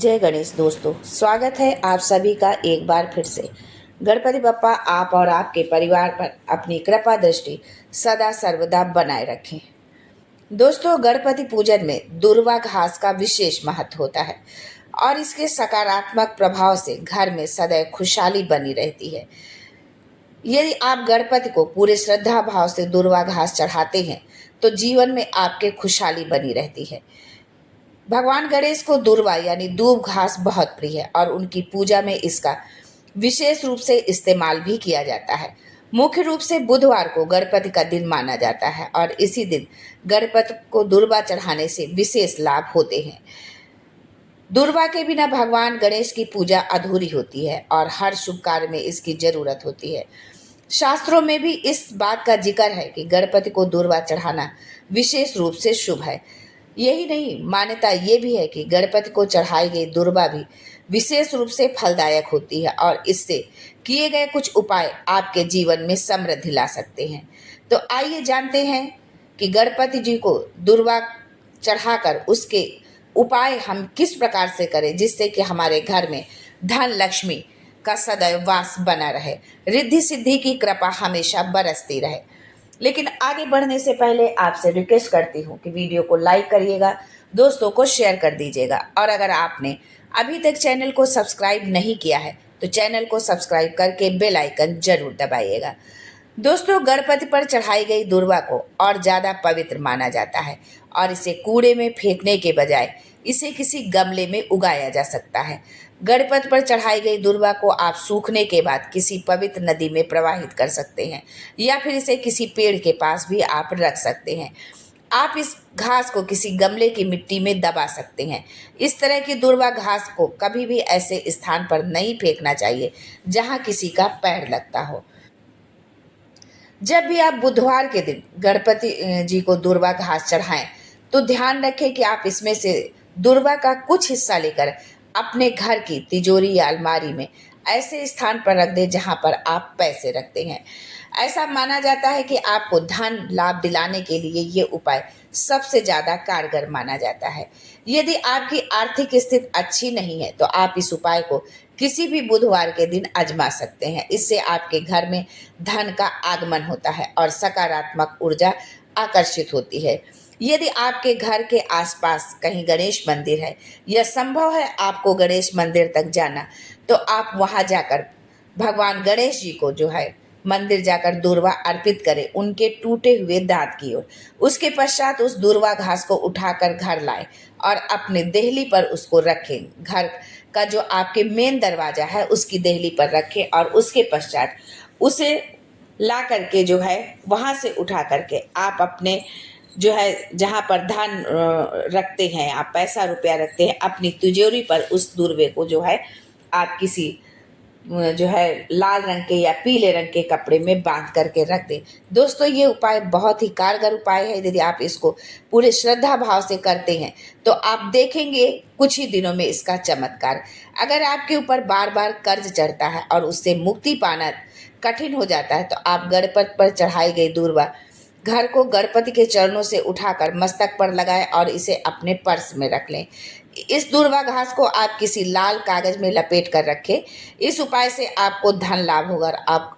जय गणेश दोस्तों, स्वागत है आप सभी का एक बार फिर से। गणपति बप्पा आप और आपके परिवार पर अपनी कृपा दृष्टि सदा सर्वदा बनाए रखें। दोस्तों, गणपति पूजन में दुर्वा घास का विशेष महत्व होता है और इसके सकारात्मक प्रभाव से घर में सदैव खुशहाली बनी रहती है। यदि आप गणपति को पूरे श्रद्धा भाव से दुर्वा घास चढ़ाते हैं तो जीवन में आपके खुशहाली बनी रहती है। भगवान गणेश को दुर्वा यानी दूब घास बहुत प्रिय है और उनकी पूजा में इसका विशेष रूप से इस्तेमाल भी किया जाता है। मुख्य रूप से बुधवार को गणपति का दिन माना जाता है और इसी दिन गणपति को दुर्वा चढ़ाने से विशेष लाभ होते हैं। दुर्वा के बिना भगवान गणेश की पूजा अधूरी होती है और हर शुभ कार्य में इसकी जरूरत होती है। शास्त्रों में भी इस बात का जिक्र है कि गणपति को दुर्वा चढ़ाना विशेष रूप से शुभ है। यही नहीं, मान्यता ये भी है कि गणपति को चढ़ाई गई दुर्वा भी विशेष रूप से फलदायक होती है और इससे किए गए कुछ उपाय आपके जीवन में समृद्धि ला सकते हैं। तो आइए जानते हैं कि गणपति जी को दुर्वा चढ़ाकर उसके उपाय हम किस प्रकार से करें जिससे कि हमारे घर में धन लक्ष्मी का सदैव वास बना रहे, रिद्धि सिद्धि की कृपा हमेशा बरसती रहे। लेकिन आगे बढ़ने से पहले आपसे रिक्वेस्ट करती हूँ कि वीडियो को लाइक करिएगा, दोस्तों को शेयर कर दीजिएगा और अगर आपने अभी तक चैनल को सब्सक्राइब नहीं किया है तो चैनल को सब्सक्राइब करके बेल आइकन जरूर दबाइएगा। दोस्तों, गणपति पर चढ़ाई गई दुर्वा को और ज़्यादा पवित्र माना जाता है और इसे कूड़े में फेंकने के बजाय इसे किसी गमले में उगाया जा सकता है। गणपति पर चढ़ाई गई दुर्वा को आप सूखने के बाद किसी पवित्र नदी में प्रवाहित कर सकते हैं या फिर इसे किसी पेड़ के पास भी आप रख सकते हैं। आप इस घास को किसी गमले की मिट्टी में दबा सकते हैं। इस तरह की दुर्वा घास को कभी भी ऐसे स्थान पर नहीं फेंकना चाहिए जहां किसी का पैर लगता हो। जब भी आप बुधवार के दिन गणपति जी को दुर्वा घास चढ़ाएं तो ध्यान रखें कि आप इसमें से दुर्वा का कुछ हिस्सा लेकर अपने घर की तिजोरी या अलमारी में ऐसे स्थान पर रख दें जहां पर आप पैसे रखते हैं। ऐसा माना जाता है कि आपको धन लाभ दिलाने के लिए ये उपाय सबसे ज़्यादा कारगर माना जाता है। यदि आपकी आर्थिक स्थिति अच्छी नहीं है तो आप इस उपाय को किसी भी बुधवार के दिन आजमा सकते हैं। इससे आपके घर में धन का आगमन होता है और सकारात्मक ऊर्जा आकर्षित होती है। यदि आपके घर के आसपास कहीं गणेश मंदिर है या संभव है आपको गणेश मंदिर तक जाना तो आप वहां जाकर भगवान गणेश जी को जो है मंदिर जाकर दुर्वा अर्पित करें उनके टूटे हुए दांत की ओर। उसके पश्चात उस दुर्वा घास को उठाकर घर लाएं और अपने देहली पर उसको रखें। घर का जो आपके मेन दरवाजा है उसकी देहली पर रखें और उसके पश्चात उसे ला करके जो है वहां से उठा करके आप अपने जो है जहाँ पर धन रखते हैं, आप पैसा रुपया रखते हैं, अपनी तिजोरी पर उस दुर्वे को जो है आप किसी जो है लाल रंग के या पीले रंग के कपड़े में बांध करके रख दें। दोस्तों, ये उपाय बहुत ही कारगर उपाय है। यदि आप इसको पूरे श्रद्धा भाव से करते हैं तो आप देखेंगे कुछ ही दिनों में इसका चमत्कार। अगर आपके ऊपर बार बार कर्ज चढ़ता है और उससे मुक्ति पाना कठिन हो जाता है तो आप गणपति पर चढ़ाई गई दुर्वा घर को गणपति के चरणों से उठाकर मस्तक पर लगाएं और इसे अपने पर्स में रख लें। इस दुर्वा घास को आप किसी लाल कागज में लपेट कर रखें। इस उपाय से आपको धन लाभ होगा और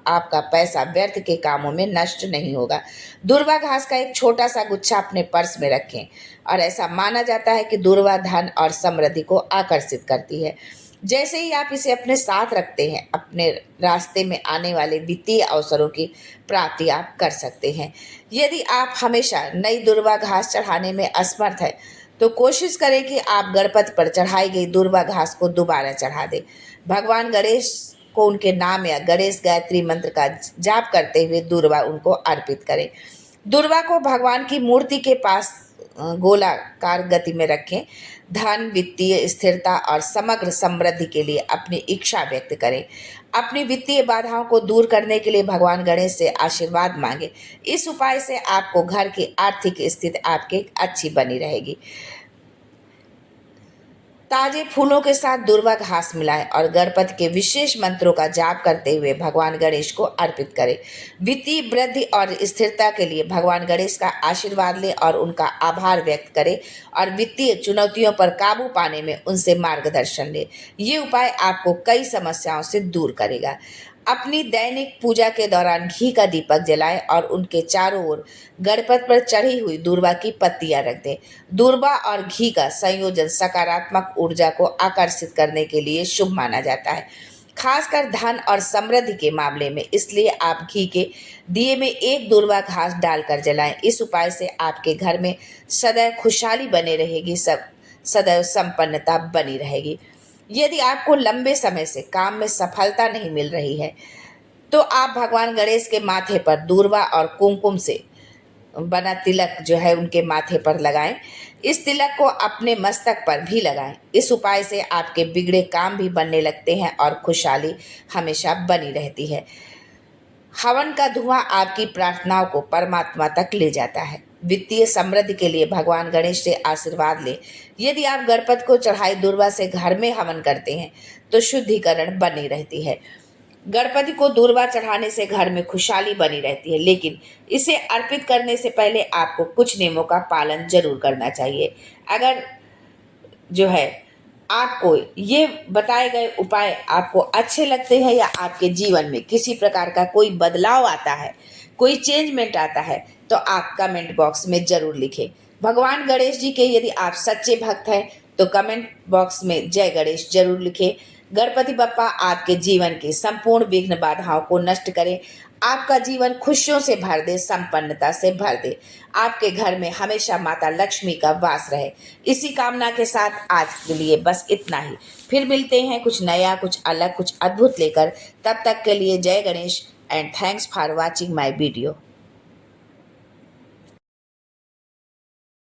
आपका पैसा व्यर्थ के कामों में नष्ट नहीं होगा। दुर्वा घास का एक छोटा सा गुच्छा अपने पर्स में रखें और ऐसा माना जाता है कि दुर्वा धन और समृद्धि को आकर्षित करती है। जैसे ही आप इसे अपने साथ रखते हैं, अपने रास्ते में आने वाले वित्तीय अवसरों की प्राप्ति आप कर सकते हैं। यदि आप हमेशा नई दुर्वा घास चढ़ाने में असमर्थ है तो कोशिश करें कि आप गणपति पर चढ़ाई गई दुर्वा घास को दोबारा चढ़ा दें। भगवान गणेश को उनके नाम या गणेश गायत्री मंत्र का जाप करते हुए दुर्वा उनको अर्पित करें। दुर्वा को भगवान की मूर्ति के पास गोलाकार गति में रखें। धन, वित्तीय स्थिरता और समग्र समृद्धि के लिए अपनी इच्छा व्यक्त करें। अपनी वित्तीय बाधाओं को दूर करने के लिए भगवान गणेश से आशीर्वाद मांगे। इस उपाय से आपको घर की आर्थिक स्थिति आपकी अच्छी बनी रहेगी। ताजे फूलों के साथ दूर्वा घास मिलाएं और गणपति के विशेष मंत्रों का जाप करते हुए भगवान गणेश को अर्पित करें। वित्तीय वृद्धि और स्थिरता के लिए भगवान गणेश का आशीर्वाद लें और उनका आभार व्यक्त करें और वित्तीय चुनौतियों पर काबू पाने में उनसे मार्गदर्शन लें। ये उपाय आपको कई समस्याओं से दूर करेगा। अपनी दैनिक पूजा के दौरान घी का दीपक जलाएं और उनके चारों ओर गणपति पर चढ़ी हुई दूर्वा की पत्तियां रख दें। दूर्वा और घी का संयोजन सकारात्मक ऊर्जा को आकर्षित करने के लिए शुभ माना जाता है, खासकर धन और समृद्धि के मामले में। इसलिए आप घी के दिए में एक दूर्वा घास डालकर जलाएं। इस उपाय से आपके घर में सदैव खुशहाली बने रहेगी, सदैव संपन्नता बनी रहेगी। यदि आपको लंबे समय से काम में सफलता नहीं मिल रही है तो आप भगवान गणेश के माथे पर दूर्वा और कुमकुम से बना तिलक जो है उनके माथे पर लगाएं। इस तिलक को अपने मस्तक पर भी लगाएं। इस उपाय से आपके बिगड़े काम भी बनने लगते हैं और खुशहाली हमेशा बनी रहती है। हवन का धुआं आपकी प्रार्थनाओं को परमात्मा तक ले जाता है। वित्तीय समृद्धि के लिए भगवान गणेश से आशीर्वाद लें। यदि आप गणपति को चढ़ाई दूर्वा से घर में हवन करते हैं तो शुद्धिकरण बनी रहती है। गणपति को दूर्वा चढ़ाने से घर में खुशहाली बनी रहती है, लेकिन इसे अर्पित करने से पहले आपको कुछ नियमों का पालन जरूर करना चाहिए। अगर जो है आपको ये बताए गए उपाय आपको अच्छे लगते हैं या आपके जीवन में किसी प्रकार का कोई बदलाव आता है, कोई चेंजमेंट आता है, तो आप कमेंट बॉक्स में जरूर लिखें। भगवान गणेश जी के यदि आप सच्चे भक्त हैं तो कमेंट बॉक्स में जय गणेश जरूर लिखें। गणपति बप्पा आपके जीवन की संपूर्ण विघ्न बाधाओं को नष्ट करें, आपका जीवन खुशियों से भर दे, संपन्नता से भर दे। आपके घर में हमेशा माता लक्ष्मी का वास रहे। इसी कामना के साथ आज के लिए बस इतना ही। फिर मिलते हैं कुछ नया, कुछ अलग, कुछ अद्भुत लेकर। तब तक के लिए जय Ganesh and thanks for watching my video.